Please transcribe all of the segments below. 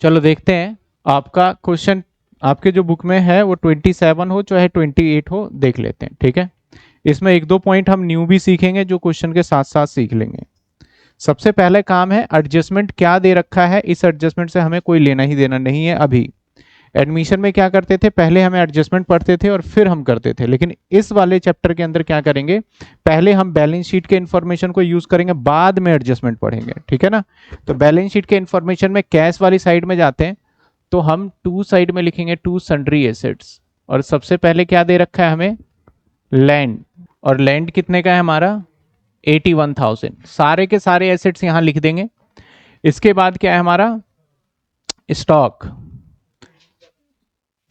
चलो देखते हैं आपका क्वेश्चन, आपके जो बुक में है वो 27 हो चाहे 28 हो, देख लेते हैं, ठीक है। इसमें एक दो पॉइंट हम न्यू भी सीखेंगे जो क्वेश्चन के साथ साथ सीख लेंगे। सबसे पहले काम है एडजस्टमेंट क्या दे रखा है, इस एडजस्टमेंट से हमें कोई लेना ही देना नहीं है। अभी एडमिशन में क्या करते थे, पहले हमें एडजस्टमेंट पढ़ते थे और फिर हम करते थे, लेकिन इस वाले चैप्टर के अंदर क्या करेंगे, पहले हम बैलेंस शीट के इंफॉर्मेशन को यूज करेंगे, बाद में एडजस्टमेंट पढ़ेंगे, ठीक है ना। तो बैलेंस शीट के इंफॉर्मेशन में कैश वाली साइड में जाते हैं, तो हम टू साइड में लिखेंगे टू सन्ड्री एसेट्स, और सबसे पहले क्या दे रखा है हमें, लैंड, और लैंड कितने का है हमारा 81,000, सारे के सारे एसेट्स यहां लिख देंगे। इसके बाद क्या है हमारा स्टॉक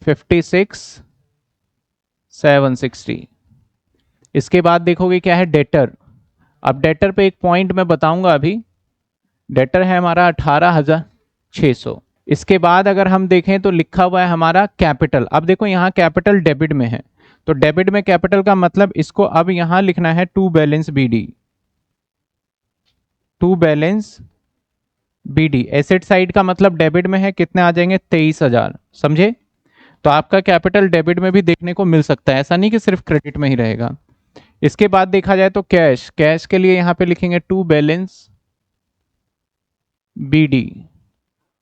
56,760। इसके बाद देखोगे क्या है डेटर, अब डेटर पे एक पॉइंट मैं बताऊंगा अभी, डेटर है हमारा 18,600। इसके बाद अगर हम देखें तो लिखा हुआ है हमारा कैपिटल, अब देखो यहाँ कैपिटल डेबिट में है, तो डेबिट में कैपिटल का मतलब इसको अब यहां लिखना है to balance BD, to balance BD. Asset side का मतलब डेबिट में है, कितने आ जाएंगे 23,000, समझे। तो आपका कैपिटल डेबिट में भी देखने को मिल सकता है, ऐसा नहीं कि सिर्फ क्रेडिट में ही रहेगा। इसके बाद देखा जाए तो कैश, कैश के लिए यहां पे लिखेंगे टू बैलेंस बीडी,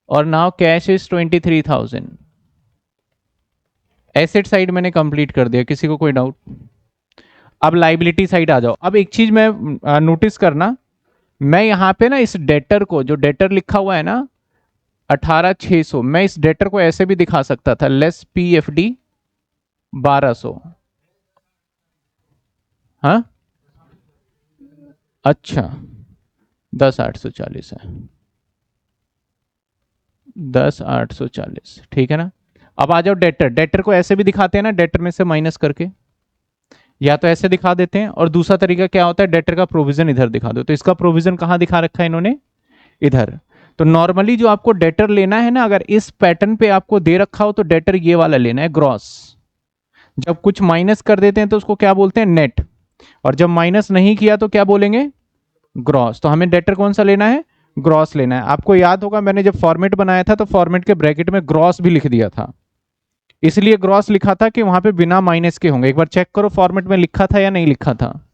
और now cash is 23,000। Asset side मैंने कंप्लीट कर दिया, किसी को कोई डाउट। अब लाइबिलिटी साइड आ जाओ। अब एक चीज मैं नोटिस करना, मैं यहाँ पे ना इस डेटर को, जो डेटर लिखा हुआ है ना 18,600, मैं इस डेटर को ऐसे भी दिखा सकता था, लेस पी एफ डी 1,200। हाँ अच्छा, 10,840 है, 10,840, ठीक है ना। अब आ जाओ डेटर, डेटर को ऐसे भी दिखाते हैं ना, डेटर में से माइनस करके, या तो ऐसे दिखा देते हैं, और दूसरा तरीका क्या होता है, डेटर का प्रोविजन इधर दिखा दो। तो इसका प्रोविजन कहां दिखा रखा है इन्होंने, इधर। तो नॉर्मली जो आपको डेटर लेना है ना, अगर इस पैटर्न पे आपको दे रखा हो तो डेटर ये वाला लेना है, ग्रॉस। जब कुछ माइनस कर देते हैं तो उसको क्या बोलते हैं, नेट, और जब माइनस नहीं किया तो क्या बोलेंगे, ग्रॉस। तो हमें डेटर कौन सा लेना है, ग्रॉस लेना है। आपको याद होगा मैंने जब फॉर्मेट बनाया था तो फॉर्मेट के ब्रैकेट में ग्रॉस भी लिख दिया था, इसलिए ग्रॉस लिखा था कि वहां पे बिना माइनस के होंगे। एक बार चेक करो फॉर्मेट में लिखा था या नहीं लिखा था,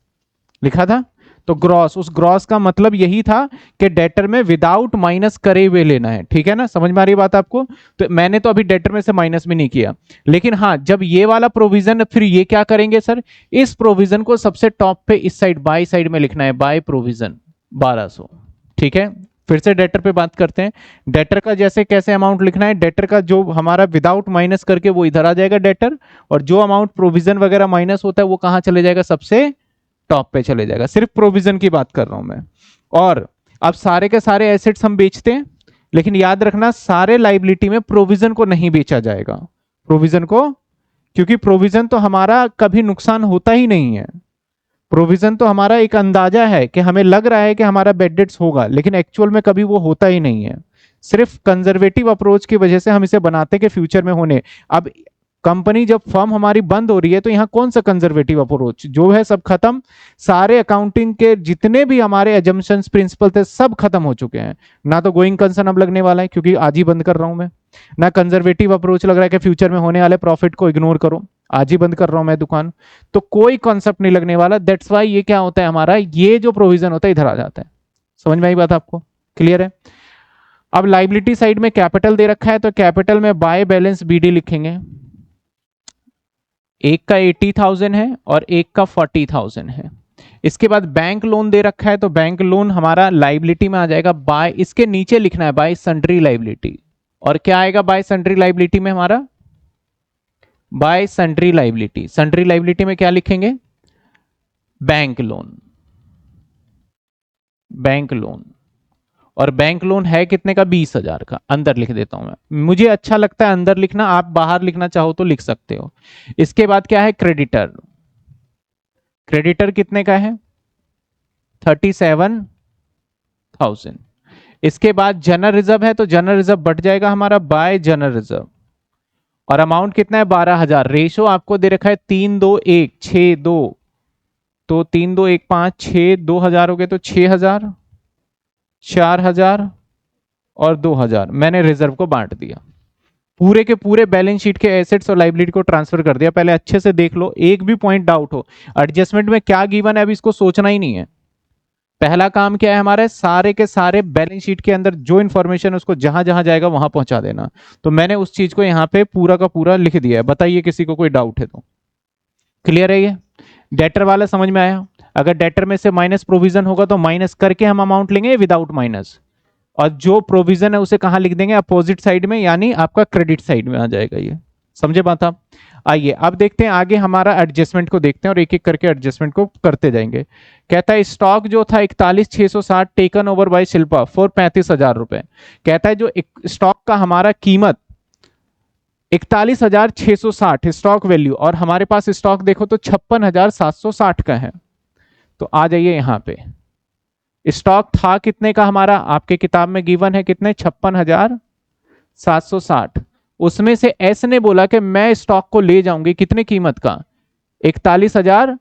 लिखा था। तो ग्रॉस, उस ग्रॉस का मतलब यही था कि डेटर में विदाउट माइनस करे हुए लेना है, ठीक है ना, समझ में आ रही बात आपको। तो मैंने तो अभी डेटर में से माइनस भी नहीं किया, लेकिन हाँ जब ये वाला प्रोविजन, फिर ये क्या करेंगे सर, इस प्रोविजन को सबसे टॉप पे इस साइड बाय साइड में लिखना है, बाय प्रोविजन 1,200, ठीक है। फिर से डेटर पे बात करते हैं, डेटर का जैसे कैसे अमाउंट लिखना है, डेटर का जो हमारा विदाउट माइनस करके वो इधर आ जाएगा डेटर, और जो अमाउंट प्रोविजन वगैरह माइनस होता है वो कहां चले जाएगा, सबसे टॉप पे चले जाएगा। सिर्फ प्रोविजन की बात कर रहा हूं मैं। और अब सारे के सारे एसेट्स हम बेचते हैं, लेकिन याद रखना सारे लाइबिलिटी में प्रोविजन को नहीं बेचा जाएगा, प्रोविजन को, क्योंकि प्रोविजन तो हमारा कभी नुकसान होता ही नहीं है। प्रोविजन तो हमारा एक अंदाजा है कि हमें लग रहा है कि हमारा बेड डेट्स होगा, लेकिन एक्चुअल में कभी वो होता ही नहीं है। सिर्फ कंजर्वेटिव अप्रोच की वजह से हम इसे बनाते हैं कि फ्यूचर में होने। अब कंपनी जब फर्म हमारी बंद हो रही है तो यहाँ कौन सा कंजर्वेटिव अप्रोच, जो है सब खत्म, सारे अकाउंटिंग के जितने भी हमारे एजम्पशंस प्रिंसिपल थे सब खत्म हो चुके हैं। ना तो गोइंग कंसर्न अब लगने वाला है क्योंकि आज ही बंद कर रहा हूं मैं, ना कंजर्वेटिव अप्रोच लग रहा है कि फ्यूचर में होने वाले प्रॉफिट को इग्नोर करो, आज ही बंद कर रहा हूं मैं दुकान, तो कोई कॉन्सेप्ट नहीं लगने वाला। दैट्स वाई ये क्या होता है हमारा, ये जो प्रोविजन होता है इधर आ जाता है। समझ में आई बात आपको, क्लियर है। अब लाइबिलिटी साइड में कैपिटल दे रखा है, तो कैपिटल में बाय बैलेंस बीडी लिखेंगे, एक का 80,000 है और एक का 40,000 है। इसके बाद बैंक लोन दे रखा है, तो बैंक लोन हमारा लाइबिलिटी में आ जाएगा बाय, इसके नीचे लिखना है बाय सन्ड्री लाइबिलिटी, और क्या आएगा बाय सन्ड्री लाइबिलिटी में हमारा, bye sundry liability. Sundry liability में क्या लिखेंगे, बैंक लोन, बैंक लोन, और बैंक लोन है कितने का, 20,000 का। अंदर लिख देता हूं मैं, मुझे अच्छा लगता है अंदर लिखना, आप बाहर लिखना चाहो तो लिख सकते हो। इसके बाद क्या है क्रेडिटर, क्रेडिटर कितने का है 37,000। इसके बाद जनरल रिजर्व है, तो जनरल रिजर्व बढ़ जाएगा हमारा बाय जनरल रिजर्व, और अमाउंट कितना है 12,000। रेशो आपको दे रखा है 3, 2, 1, 6, 2, तो 3, 2, 1, 5, 6, 2,000 हो गए, तो 6,000, 4,000, और 2000 मैंने रिजर्व को बांट दिया, पूरे के पूरे बैलेंस शीट के एसेट्स और लाइबिलिटी को ट्रांसफर कर दिया। पहले अच्छे से देख लो, एक भी पॉइंट डाउट हो, एडजस्टमेंट में क्या गिवन है अभी इसको सोचना ही नहीं है। पहला काम क्या है हमारे, सारे के सारे बैलेंस शीट के अंदर जो इन्फॉर्मेशन उसको जहां जहां जाएगा वहां पहुंचा देना। तो मैंने उस चीज को यहाँ पे पूरा का पूरा लिख दिया है। बताइए किसी को कोई डाउट है तो। क्लियर है ये? डेटर वाला समझ में आया? अगर डेटर में से माइनस प्रोविजन होगा तो माइनस करके हम अमाउंट लेंगे विदाउट माइनस, और जो प्रोविजन है उसे कहां लिख देंगे, अपोजिट साइड में, यानी आपका क्रेडिट साइड में आ जाएगा ये। समझे बात आप? आइए अब देखते हैं आगे हमारा एडजस्टमेंट को देखते हैं और एक एक करके एडजस्टमेंट को करते जाएंगे। कहता है स्टॉक जो था 41,660 taken over by Shilpa for 35,000 रुपए। कहता है जो स्टॉक का हमारा कीमत 41,660 स्टॉक वैल्यू, और हमारे पास स्टॉक देखो तो 56,760 का है। तो आ जाइए यहां पे, स्टॉक था कितने का हमारा, आपके किताब में गिवन है कितने, 56,760। उसमें से एस ने बोला कि मैं स्टॉक को ले जाऊंगी कितने कीमत का, 41,000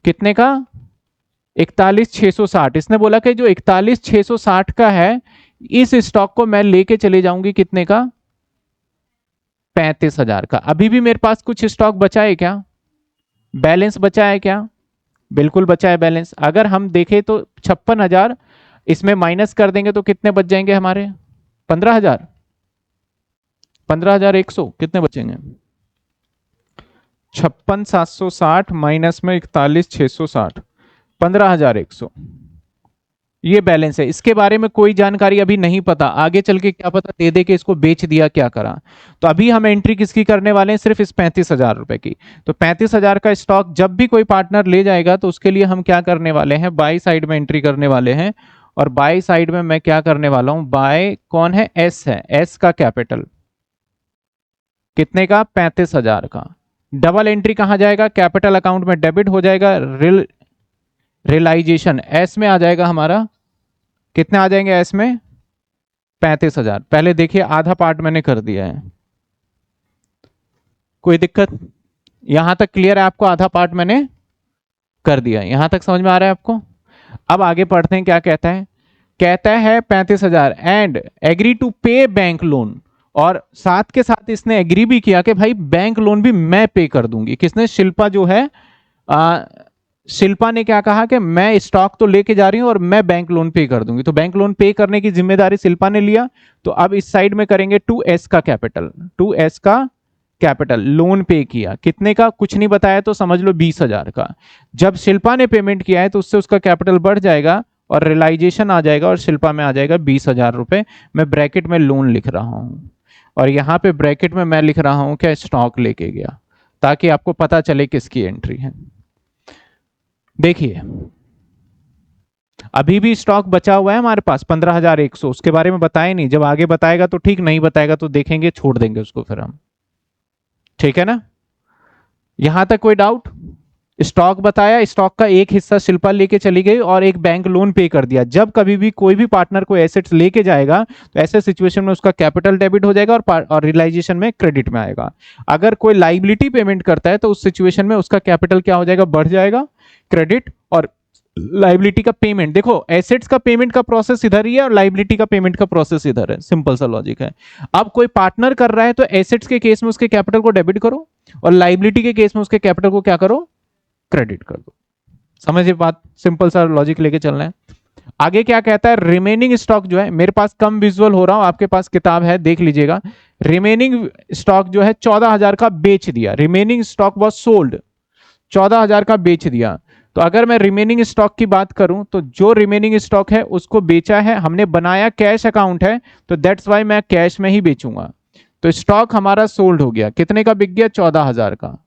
कितने का, 41,660। इसने बोला कि जो 41,660 का है इस स्टॉक को मैं लेके चले जाऊंगी कितने का, 35,000 का। अभी भी मेरे पास कुछ स्टॉक बचा है क्या, बैलेंस बचा है क्या? बिल्कुल बचा है बैलेंस। अगर हम देखें तो 56,000 इसमें माइनस कर देंगे तो कितने बच जाएंगे हमारे, 15,000, 15,100 कितने बचेंगे, 56,760 माइनस में 41,660, 15,100 ये बैलेंस है। इसके बारे में कोई जानकारी अभी नहीं पता, आगे चल के क्या पता दे दे के इसको बेच दिया क्या करा। तो अभी हम एंट्री किसकी करने वाले हैं, सिर्फ इस 35,000 रुपए की। तो 35,000 का स्टॉक जब भी कोई पार्टनर ले जाएगा तो उसके लिए हम क्या करने वाले हैं, बाई साइड में एंट्री करने वाले हैं। और बाई साइड में मैं क्या करने वाला हूं, बाय कौन है, एस है, एस का कैपिटल कितने का, 35,000 का। डबल एंट्री कहां जाएगा, कैपिटल अकाउंट में डेबिट हो जाएगा, रियलाइजेशन एस में आ जाएगा हमारा, कितने आ जाएंगे एस में, 35,000। पहले देखिए आधा पार्ट मैंने कर दिया है, कोई दिक्कत? यहां तक क्लियर है आपको, आधा पार्ट मैंने कर दिया है, यहां तक समझ में आ रहा है आपको? अब आगे पढ़ते हैं क्या कहता है। कहता है 35,000 एंड एग्री टू पे बैंक लोन, और साथ के साथ इसने एग्री भी किया कि भाई बैंक लोन भी मैं पे कर दूंगी। किसने, शिल्पा जो है, शिल्पा ने क्या कहा कि मैं स्टॉक तो लेके जा रही हूं और मैं बैंक लोन पे कर दूंगी। तो बैंक लोन पे करने की जिम्मेदारी शिल्पा ने लिया। तो अब इस साइड में करेंगे 2S का कैपिटल, 2S का कैपिटल लोन पे किया, कितने का कुछ नहीं बताया तो समझ लो 20,000 का। जब शिल्पा ने पेमेंट किया है तो उससे उसका कैपिटल बढ़ जाएगा और रियलाइजेशन आ जाएगा और शिल्पा में आ जाएगा 20,000 रुपए। मैं ब्रैकेट में लोन लिख रहा हूं और यहां पे ब्रैकेट में मैं लिख रहा हूं क्या, स्टॉक लेके गया, ताकि आपको पता चले किसकी एंट्री है। देखिए अभी भी स्टॉक बचा हुआ है हमारे पास 15,100, उसके बारे में बताया नहीं, जब आगे बताएगा तो ठीक, नहीं बताएगा तो देखेंगे, छोड़ देंगे उसको फिर हम। ठीक है ना, यहां तक कोई डाउट? स्टॉक बताया, स्टॉक का एक हिस्सा शिल्पा लेके चली गई और एक बैंक लोन पे कर दिया। जब कभी भी कोई भी पार्टनर को एसेट्स लेके जाएगा तो ऐसे सिचुएशन में उसका कैपिटल डेबिट हो जाएगा और रियलाइजेशन में क्रेडिट में आएगा। अगर कोई लाइबिलिटी पेमेंट करता है तो उस सिचुएशन में उसका कैपिटल क्या हो जाएगा, बढ़ जाएगा, क्रेडिट, और लाइबिलिटी का पेमेंट, देखो एसेट्स का पेमेंट का प्रोसेस इधर ही है और लाइबिलिटी का पेमेंट का प्रोसेस इधर है, सिंपल सा लॉजिक है। अब कोई पार्टनर कर रहा है तो एसेट्स के केस में उसके कैपिटल को डेबिट करो और लाइबिलिटी के केस में उसके कैपिटल को क्या करो, क्रेडिट कर दो। समझिए बात, सिंपल सा लॉजिक लेके चलना है। आगे क्या कहता है, रिमेनिंग स्टॉक जो है, मेरे पास कम विजुअल हो रहा हूं, आपके पास किताब है देख लीजिएगा। रिमेनिंग स्टॉक जो है 14,000 का बेच दिया, रिमेनिंग स्टॉक वॉज सोल्ड, 14,000 का बेच दिया। तो अगर मैं रिमेनिंग स्टॉक की बात करूं तो जो रिमेनिंग स्टॉक है उसको बेचा है हमने, बनाया कैश अकाउंट है, तो दैट्स वाई मैं कैश में ही बेचूंगा। तो स्टॉक हमारा सोल्ड हो गया, कितने का बिक गया, 14,000 का।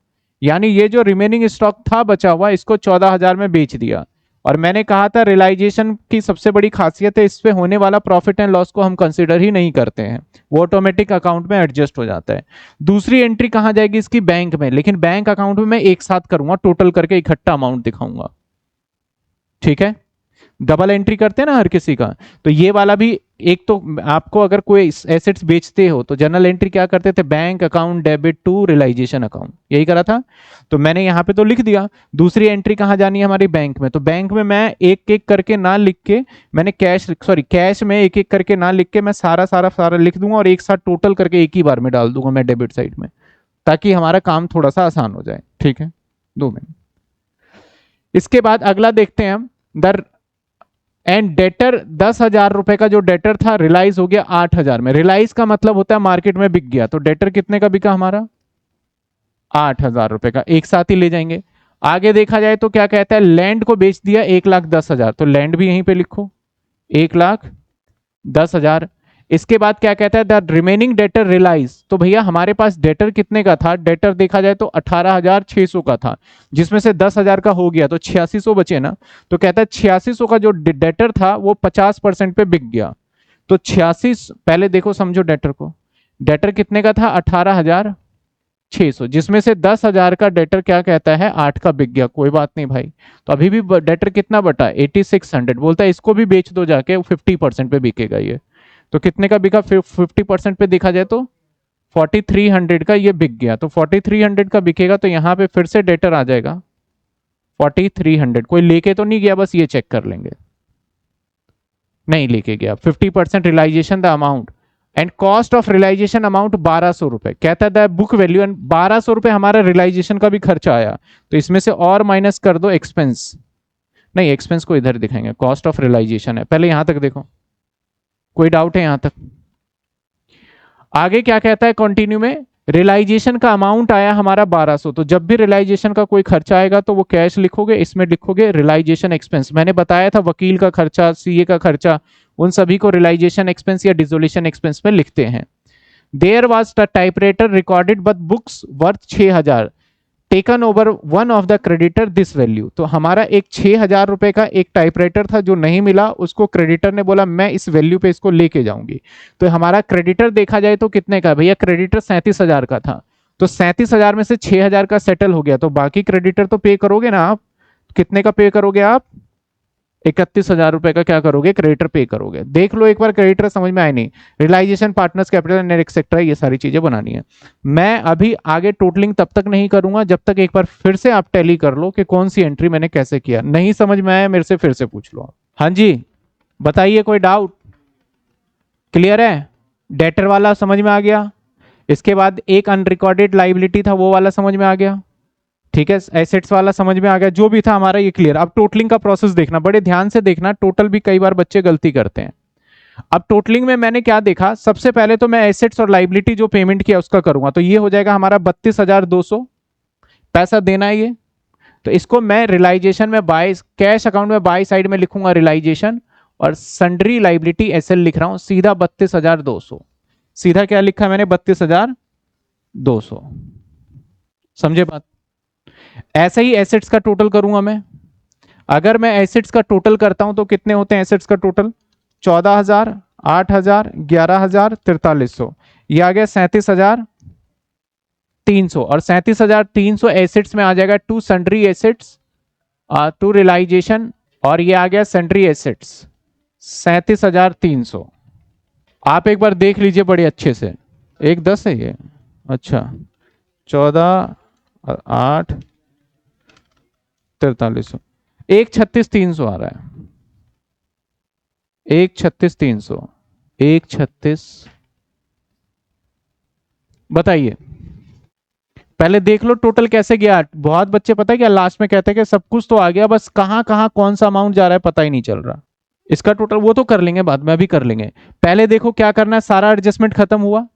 यानी ये जो रिमेनिंग स्टॉक था बचा हुआ, इसको 14,000 में बेच दिया। और मैंने कहा था रियलाइजेशन की सबसे बड़ी खासियत है, इस पे होने वाला प्रॉफिट एंड लॉस को हम कंसीडर ही नहीं करते हैं, वो ऑटोमेटिक अकाउंट में एडजस्ट हो जाता है। दूसरी एंट्री कहां जाएगी इसकी, बैंक में, लेकिन बैंक अकाउंट में मैं एक साथ करूंगा, टोटल करके इकट्ठा अमाउंट दिखाऊंगा। ठीक है, डबल एंट्री करते हैं ना हर किसी का। तो ये वाला भी एक, तो आपको अगर कोई एसेट्स बेचते हो तो जनरल एंट्री क्या करते थे, bank account debit to realisation account, यही करा था। तो मैंने यहाँ पे तो लिख दिया। दूसरी एंट्री कहाँ जानी है हमारी, बैंक में। तो बैंक में मैं एक एक करके ना लिख के, मैंने कैश में एक एक करके ना लिख के मैं सारा सारा सारा लिख दूंगा और एक साथ टोटल करके एक ही बार में डाल दूंगा मैं डेबिट साइड में, ताकि हमारा काम थोड़ा सा आसान हो जाए। ठीक है, 2 मिनट। इसके बाद अगला देखते हैं हम, द एंड डेटर 10,000 रुपए का जो डेटर था रिलाइज हो गया 8,000 में। रिलाइज का मतलब होता है मार्केट में बिक गया। तो डेटर कितने का बिका हमारा, 8,000 रुपए का, एक साथ ही ले जाएंगे। आगे देखा जाए तो क्या कहता है, लैंड को बेच दिया 1,10,000, तो लैंड भी यहीं पे लिखो 1,10,000। इसके बाद क्या कहता है, द रिमेनिंग डेटर रिलाइज। तो भैया हमारे पास डेटर कितने का था, डेटर देखा जाए तो 18,600 का था, जिसमें से 10,000 का हो गया तो 8,600 बचे ना। तो कहता है 8,600 का जो डेटर था वो 50% पे बिक गया। तो 86, पहले देखो समझो डेटर को, डेटर कितने का था 18,600, जिसमें से 10,000 का डेटर क्या कहता है 8 का बिक गया। कोई बात नहीं भाई, तो अभी भी डेटर कितना बटा 8600, बोलता है इसको भी बेच दो जाके, 50% पे बिकेगा ये। तो कितने का बिका, 50% पे देखा जाए तो 4,300 का ये बिक गया। तो 4,300 का बिकेगा, तो यहाँ पे फिर से डेटर आ जाएगा 4,300। कोई लेके तो नहीं गया, बस ये चेक कर लेंगे, नहीं लेके गया। 50% realisation the amount and cost of realisation amount 1,200 रुपए, कहता है बुक वैल्यू एंड 1,200 रुपए हमारा रियलाइजेशन का भी खर्चा आया। तो इसमें से और माइनस कर दो एक्सपेंस, नहीं एक्सपेंस को इधर दिखाएंगे, कॉस्ट ऑफ रियलाइजेशन है। पहले यहां तक देखो, कोई डाउट है यहां तक? आगे क्या कहता है कंटिन्यू में, रियलाइजेशन का अमाउंट आया हमारा 1,200। तो जब भी रियलाइजेशन का कोई खर्चा आएगा तो वो कैश लिखोगे, इसमें लिखोगे रियलाइजेशन एक्सपेंस। मैंने बताया था वकील का खर्चा, सीए का खर्चा, उन सभी को रियलाइजेशन एक्सपेंस या डिसोल्यूशन एक्सपेंस में लिखते हैं। There was the typewriter recorded but books worth 6,000 taken over one of the creditor this value. तो हमारा एक 6,000 रुपए का एक टाइपराइटर था जो नहीं मिला, उसको क्रेडिटर ने बोला मैं इस वैल्यू पे इसको लेके जाऊंगी। तो हमारा क्रेडिटर देखा जाए तो कितने का, भैया क्रेडिटर 37,000 का था। तो 37,000 में से 6,000 का सेटल हो गया, तो बाकी क्रेडिटर तो पे करोगे ना आप। कितने का पे करोगे आप, 31,000 रुपए का क्या करोगे, क्रेडिटर पे करोगे। देख लो एक बार, क्रेडिटर समझ में आए नहीं, realisation partners capital and etcetera, ये सारी चीजें बनानी है। मैं अभी आगे टोटलिंग तब तक नहीं करूंगा जब तक एक बार फिर से आप टैली कर लो कि कौन सी एंट्री मैंने कैसे किया। नहीं समझ में आया मेरे से फिर से पूछ लो। हाँ जी बताइए, कोई डाउट? क्लियर है? डेटर वाला समझ में आ गया। इसके बाद एक अनरिकॉर्डेड लाइबिलिटी था, वो वाला समझ में आ गया। ठीक है, एसेट्स वाला समझ में आ गया, जो भी था हमारा ये क्लियर। अब टोटलिंग का प्रोसेस देखना, बड़े ध्यान से देखना, टोटल भी कई बार बच्चे गलती करते हैं। अब टोटलिंग में मैंने क्या देखा, सबसे पहले तो मैं एसेट्स और लाइबिलिटी जो पेमेंट किया उसका करूंगा। तो ये हो जाएगा हमारा 32,200 पैसा देना है ये। तो इसको मैं रियलाइजेशन में बाय कैश अकाउंट में बाय साइड में लिखूंगा रियलाइजेशन, और सन्ड्री लाइबिलिटी एसएल लिख रहा हूं सीधा 32,200। सीधा क्या लिखा मैंने, 32,200। समझे बात? ऐसे ही एसेट्स का टोटल करूंगा मैं। अगर मैं एसेट्स का टोटल करता हूं तो कितने होते हैं एसेट्स का टोटल, 14,000, 8,000, 11,000, 4300, ये आ गया 37,300। और 37,300 एसेट्स में आ जाएगा to sundry assets, to realisation, और ये आ गया सन्ड्री एसेट्स 37,300। आप एक बार देख लीजिए बड़े अच्छे से। 1,10 है ये, अच्छा 14, 8, 4300, 1,36,300 आ रहा है, 1,36,300, 1,36। बताइए पहले देख लो टोटल कैसे गया। बहुत बच्चे पता है क्या लास्ट में कहते हैं कि सब कुछ तो आ गया, बस कहां कहां कौन सा अमाउंट जा रहा है पता ही नहीं चल रहा। इसका टोटल वो तो कर लेंगे बाद में, अभी कर लेंगे। पहले देखो क्या करना है, सारा एडजस्टमेंट खत्म हुआ।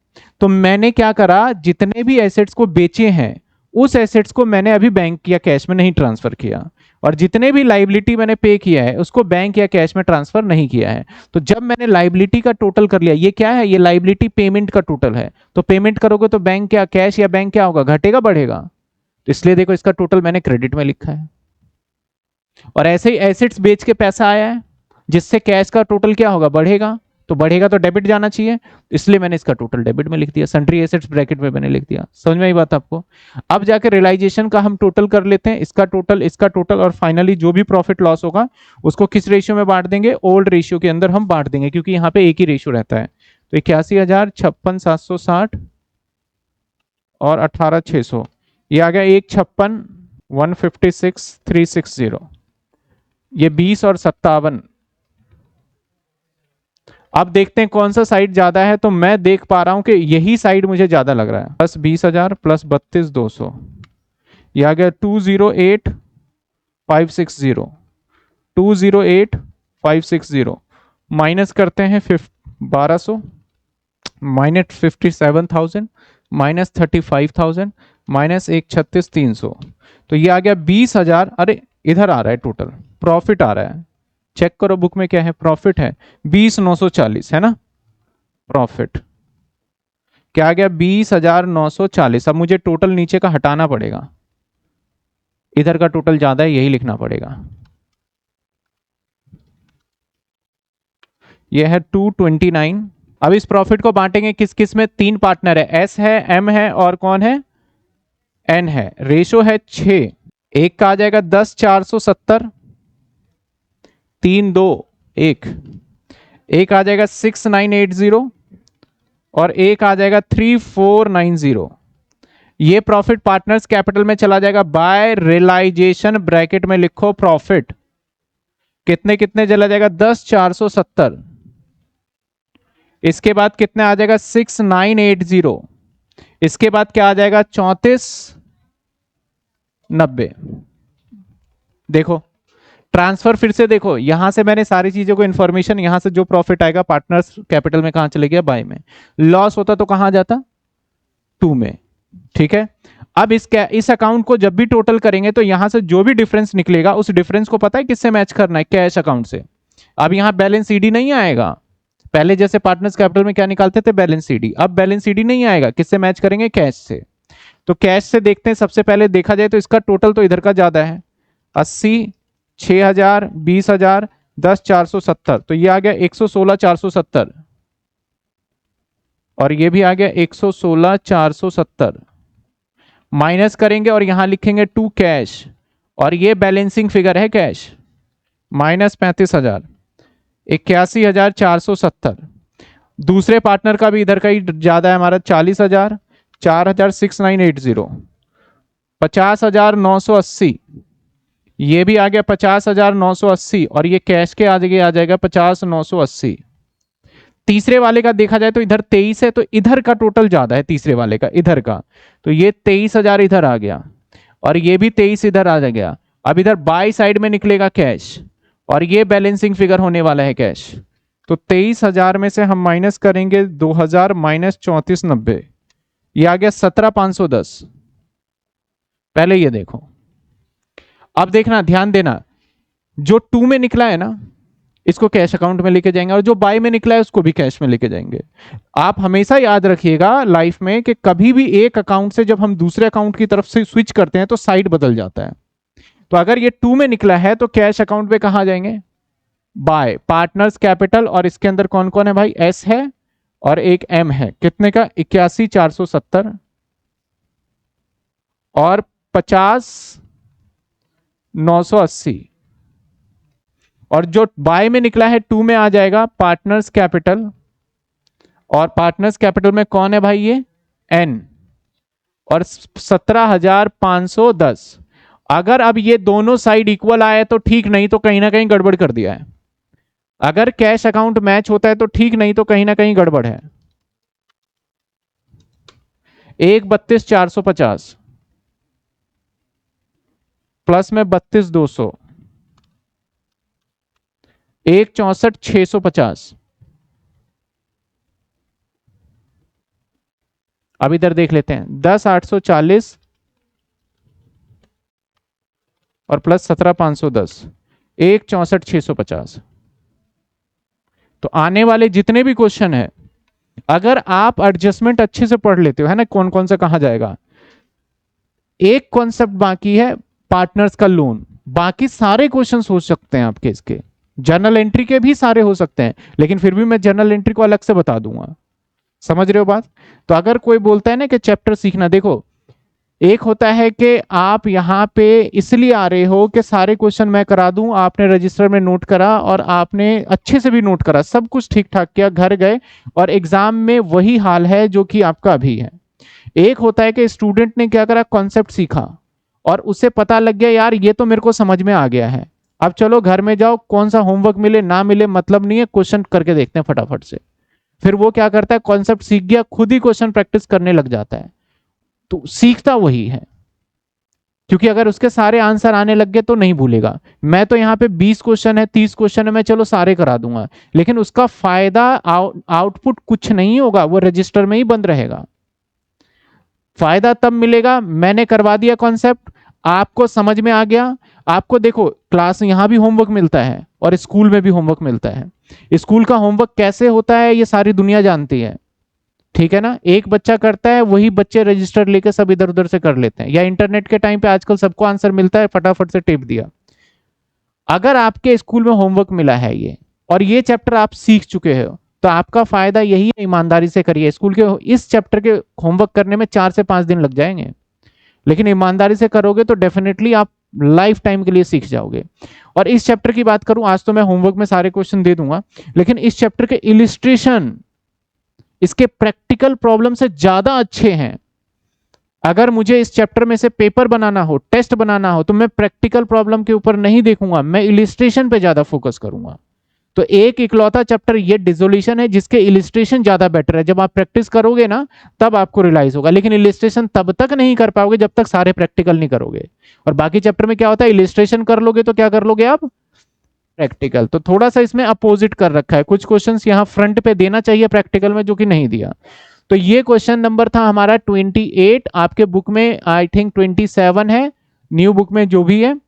तो मैंने क्या करा, जितने भी एसेट्स को बेचे हैं उस एसेट्स को मैंने अभी बैंक या कैश में नहीं ट्रांसफर किया, और जितने भी लाइबिलिटी मैंने पे किया है उसको बैंक या कैश में ट्रांसफर नहीं किया है। तो जब मैंने लाइबिलिटी का टोटल कर लिया, ये क्या है, ये लाइबिलिटी पेमेंट का टोटल है। तो पेमेंट करोगे तो बैंक क्या, कैश या बैंक क्या होगा, घटेगा बढ़ेगा। तो इसलिए देखो इसका टोटल मैंने क्रेडिट में लिखा है। और ऐसे ही एसेट्स बेच के पैसा आया है, जिससे कैश का टोटल क्या होगा, बढ़ेगा। तो बढ़ेगा तो डेबिट जाना चाहिए, इसलिए मैंने इसका टोटल डेबिट में लिख दिया, सन्ड्री एसेट्स ब्रैकेट में मैंने लिख दिया। समझ में आई बात आपको? अब जाके रियलाइजेशन का हम टोटल कर लेते हैं, इसका टोटल और फाइनली जो भी प्रॉफिट लॉस होगा उसको किस रेशियो में बांट देंगे, ओल्ड रेशियो के अंदर हम बांट देंगे, क्योंकि यहाँ पे एक ही रेशियो रहता है। तो 81,000, 56,760 और 18,600, ये आ गया 156,360, ये 20 और 57। अब देखते हैं कौन सा साइड ज्यादा है, तो मैं देख पा रहा हूं कि यही साइड मुझे ज्यादा लग रहा है। प्लस 20,000 प्लस 32,200, ये आ गया 208,560, 208,560 माइनस करते हैं 1200, माइनस 57,000, माइनस 35,000, माइनस 136,300, तो ये आ गया 20,000। अरे इधर आ रहा है टोटल प्रॉफिट आ रहा है, चेक करो बुक में क्या है, प्रॉफिट है 20,940 है ना, प्रॉफिट क्या आ गया 20,940। अब मुझे टोटल नीचे का हटाना पड़ेगा, इधर का टोटल ज्यादा है, यही लिखना पड़ेगा। यह है 229। अब इस प्रॉफिट को बांटेंगे किस किस में, 3 पार्टनर है, एस है, एम है और कौन है, एन है। रेशो है 6, एक का आ जाएगा 10,470, 3, 2, 1, एक आ जाएगा 6,980 और एक आ जाएगा 3,490। ये प्रॉफिट पार्टनर्स कैपिटल में चला जाएगा बाय रियलाइजेशन, ब्रैकेट में लिखो प्रॉफिट कितने कितने चला जाएगा, 10,470, इसके बाद कितने आ जाएगा 6,980, इसके बाद क्या आ जाएगा 34,90। देखो ट्रांसफर फिर से देखो, यहां से मैंने सारी चीजों को इंफॉर्मेशन, यहां से जो प्रॉफिट आएगा पार्टनर्स कैपिटल में कहां चले गया, बाय में। लॉस होता तो कहां जाता, 2 में। ठीक है, अब इस अकाउंट को जब भी टोटल करेंगे तो यहां से जो भी डिफरेंस निकलेगा उस डिफरेंस को पता है किससे मैच करना है, कैश अकाउंट से। अब यहां बैलेंस सीडी नहीं आएगा, पहले जैसे पार्टनर्स कैपिटल में क्या निकालते थे, बैलेंस सीडी, अब बैलेंस सीडी नहीं आएगा, किससे मैच करेंगे, कैश से। तो कैश से देखते हैं, सबसे पहले देखा जाए तो इसका टोटल तो इधर का ज्यादा है, 80, 6,000, 20,000, 10,470, तो ये आ गया 116,470 और ये भी आ गया 116,470। माइनस करेंगे और यहां लिखेंगे 2 कैश, और ये बैलेंसिंग फिगर है कैश, माइनस 35,000, 81,470। दूसरे पार्टनर का भी इधर का ही ज्यादा है हमारा, 40,000, 4,000, 6,980, 50,980, ये भी आ गया 50,980 और ये कैश के आगे आ जाएगा 50,980। तीसरे वाले का देखा जाए तो इधर 23 है, तो इधर का टोटल ज्यादा है तीसरे वाले का, इधर का, तो ये 23,000 इधर आ गया और ये भी 23 इधर आ गया। अब इधर बाई साइड में निकलेगा कैश और ये बैलेंसिंग फिगर होने वाला है कैश, तो 23,000 में से हम माइनस करेंगे 2,000 माइनस 34,90, ये आ गया 17,510। पहले ये देखो, अब देखना, ध्यान देना, जो 2 में निकला है ना इसको कैश अकाउंट में लेके जाएंगे और जो बाय में निकला है उसको भी कैश में लेके जाएंगे। आप हमेशा याद रखिएगा लाइफ में कि कभी भी एक अकाउंट से जब हम दूसरे अकाउंट की तरफ से स्विच करते हैं तो साइड बदल जाता है। तो अगर ये 2 में निकला है तो कैश अकाउंट पे कहां जाएंगे, बाय, पार्टनर्स कैपिटल, और इसके अंदर कौन कौन है भाई, एस है और एक एम है, कितने का, 81,470 और 50,980, और जो बाय में निकला है 2 में आ जाएगा पार्टनर्स कैपिटल, और पार्टनर्स कैपिटल में कौन है भाई, ये एन, और 17,510। अगर अब ये दोनों साइड इक्वल आए तो ठीक, नहीं तो कहीं ना कहीं गड़बड़ कर दिया है। अगर कैश अकाउंट मैच होता है तो ठीक, नहीं तो कहीं ना कहीं गड़बड़ है। 1,32,450 प्लस में 32,200, 1,64,650। अब इधर देख लेते हैं, 10,840 और प्लस 17,510, 1,64,650। तो आने वाले जितने भी क्वेश्चन है, अगर आप एडजस्टमेंट अच्छे से पढ़ लेते हो, है ना, कौन कौन सा कहां जाएगा। एक कॉन्सेप्ट बाकी है, पार्टनर्स का लोन, बाकी सारे क्वेश्चन हो सकते हैं आपके इसके, जर्नल एंट्री के भी सारे हो सकते हैं, लेकिन फिर भी मैं जर्नल एंट्री को अलग से बता दूंगा। समझ रहे हो बात? तो अगर कोई बोलता है ना कि चैप्टर सीखना, देखो एक होता है कि आप यहाँ पे इसलिए आ रहे हो कि सारे क्वेश्चन मैं करा दूं, आपने रजिस्टर में नोट करा और आपने अच्छे से भी नोट करा, सब कुछ ठीक ठाक किया, घर गए और एग्जाम में वही हाल है जो कि आपका अभी है। एक होता है कि स्टूडेंट ने क्या करा, कॉन्सेप्ट सीखा और उसे पता लग गया यार ये तो मेरे को समझ में आ गया है, अब चलो घर में जाओ, कौन सा होमवर्क मिले ना मिले मतलब नहीं है, क्वेश्चन करके देखते हैं फटाफट से। फिर वो क्या करता है, कॉन्सेप्ट सीख गया, खुद ही क्वेश्चन प्रैक्टिस करने लग जाता है। तो सीखता वही है, क्योंकि अगर उसके सारे आंसर आने लग गए तो नहीं भूलेगा। मैं तो यहाँ पे 20 क्वेश्चन है, 30 क्वेश्चन है, मैं चलो सारे करा दूंगा, लेकिन उसका फायदा आउटपुट कुछ नहीं होगा, वो रजिस्टर में ही बंद रहेगा। फायदा तब मिलेगा मैंने करवा दिया कॉन्सेप्ट, आपको समझ में आ गया। आपको देखो क्लास यहाँ भी होमवर्क मिलता है और स्कूल में भी होमवर्क मिलता है। स्कूल का होमवर्क कैसे होता है ये सारी दुनिया जानती है, ठीक है ना। एक बच्चा करता है, वही बच्चे रजिस्टर लेके सब इधर उधर से कर लेते हैं, या इंटरनेट के टाइम पे आजकल सबको आंसर मिलता है, फटाफट से टेप दिया। अगर आपके स्कूल में होमवर्क मिला है ये और ये चैप्टर आप सीख चुके हो, तो आपका फायदा यही है, ईमानदारी से करिए। स्कूल के इस चैप्टर के होमवर्क करने में 4 से 5 दिन लग जाएंगे, लेकिन ईमानदारी से करोगे तो डेफिनेटली आप लाइफ टाइम के लिए सीख जाओगे। और इस चैप्टर की बात करूं, आज तो मैं होमवर्क में सारे क्वेश्चन दे दूंगा, लेकिन इस चैप्टर के इलिस्ट्रेशन इसके प्रैक्टिकल प्रॉब्लम से ज्यादा अच्छे हैं। अगर मुझे इस चैप्टर में से पेपर बनाना हो, टेस्ट बनाना हो, तो मैं प्रैक्टिकल प्रॉब्लम के ऊपर नहीं देखूंगा, मैं इलिस्ट्रेशन पे ज्यादा फोकस करूंगा। तो एक इकलौता चैप्टर ये डिसोल्यूशन है जिसके इलिस्ट्रेशन ज्यादा बेटर है। जब आप प्रैक्टिस करोगे ना तब आपको रियलाइज होगा, लेकिन इलिस्ट्रेशन तब तक नहीं कर पाओगे जब तक सारे प्रैक्टिकल नहीं करोगे। और बाकी चैप्टर में क्या होता है, इलिस्ट्रेशन कर लोगे तो क्या कर लोगे आप, प्रैक्टिकल। तो थोड़ा सा इसमें अपोजिट कर रखा है, कुछ क्वेश्चंस यहाँ फ्रंट पे देना चाहिए प्रैक्टिकल में जो कि नहीं दिया। तो ये क्वेश्चन नंबर था हमारा 28, आपके बुक में आई थिंक 27 है, न्यू बुक में जो भी है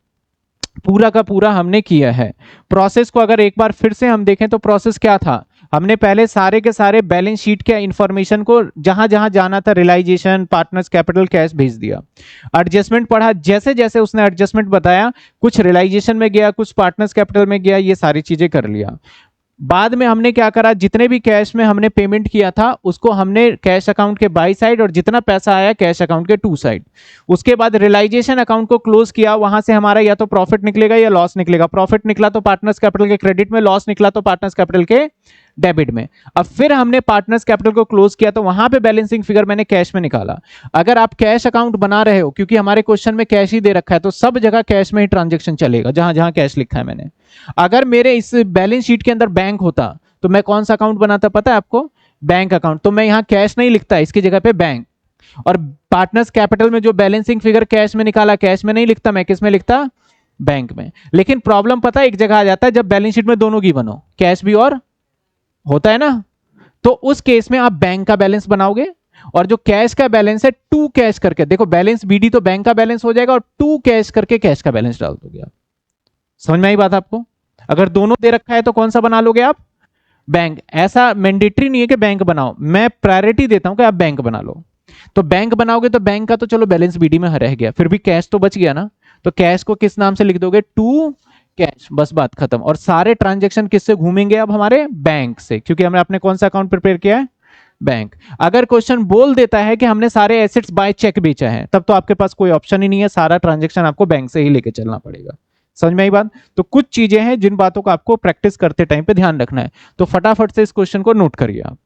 पूरा का पूरा हमने किया है। प्रोसेस को अगर एक बार फिर से हम देखें तो प्रोसेस क्या था, हमने पहले सारे के सारे बैलेंस शीट के इंफॉर्मेशन को जहां जहां जाना था, रियलाइजेशन, पार्टनर्स कैपिटल, कैश भेज दिया। एडजस्टमेंट पढ़ा, जैसे जैसे उसने एडजस्टमेंट बताया, कुछ रियलाइजेशन में गया, कुछ पार्टनर्स कैपिटल में गया, ये सारी चीजें कर लिया। बाद में हमने क्या करा, जितने भी कैश में हमने पेमेंट किया था उसको हमने कैश अकाउंट के बाई साइड और जितना पैसा आया कैश अकाउंट के टू साइड। उसके बाद रियलाइजेशन अकाउंट को क्लोज किया, वहां से हमारा या तो प्रॉफिट निकलेगा या लॉस निकलेगा। प्रॉफिट निकला तो पार्टनर्स कैपिटल के क्रेडिट में, लॉस निकला तो पार्टनर्स कैपिटल के डेबिट में। अब फिर हमने पार्टनर्स कैपिटल को क्लोज किया तो वहां पे बैलेंसिंग फिगर मैंने कैश में निकाला। अगर आप कैश अकाउंट बना रहे हो, क्योंकि हमारे क्वेश्चन में कैश ही दे रखा है, तो सब जगह कैश में ही ट्रांजेक्शन चलेगा जहां जहां कैश लिखा है मैंने। अगर मेरे इस बैलेंस शीट के अंदर बैंक होता तो मैं कौन सा अकाउंट बनाता पता है आपको, बैंक अकाउंट। तो मैं यहाँ कैश नहीं लिखता, इसकी जगह पे बैंक। और पार्टनर्स कैपिटल में जो बैलेंसिंग फिगर कैश में निकाला, कैश में नहीं लिखता, मैं किस में लिखता, बैंक में। लेकिन प्रॉब्लम पता है एक जगह आ जाता है, जब बैलेंस शीट में दोनों की बनो, कैश भी और होता है ना, तो उस केस में आप बैंक का बैलेंस बनाओगे और जो कैश का बैलेंस है टू कैश करके, देखो बैलेंस बीडी तो बैंक का बैलेंस हो जाएगा और टू कैश करके कैश का बैलेंस डाल दोगे आप। समझ में आई बात आपको? अगर दोनों दे रखा है तो कौन सा बना लोगे आप, बैंक। ऐसा मैंडेटरी नहीं है कि बैंक बनाओ, मैं प्रायोरिटी देता हूं कि आप बैंक बना लो। तो बैंक बनाओगे तो बैंक का तो चलो बैलेंस बीडी में रह गया, फिर भी कैश तो बच गया ना, तो कैश को किस नाम से लिख दोगे, टू कैश, बस बात खत्म। और सारे ट्रांजेक्शन किससे घूमेंगे अब, हमारे बैंक से, क्योंकि हमने अपने कौन सा अकाउंट प्रिपेयर किया है, बैंक। अगर क्वेश्चन बोल देता है कि हमने सारे एसेट्स बाय चेक बेचा है, तब तो आपके पास कोई ऑप्शन ही नहीं है, सारा ट्रांजेक्शन आपको बैंक से ही लेके चलना पड़ेगा। समझ में आई बात? तो कुछ चीजें हैं जिन बातों को आपको प्रैक्टिस करते टाइम पे ध्यान रखना है। तो फटाफट से इस क्वेश्चन को नोट करिए आप।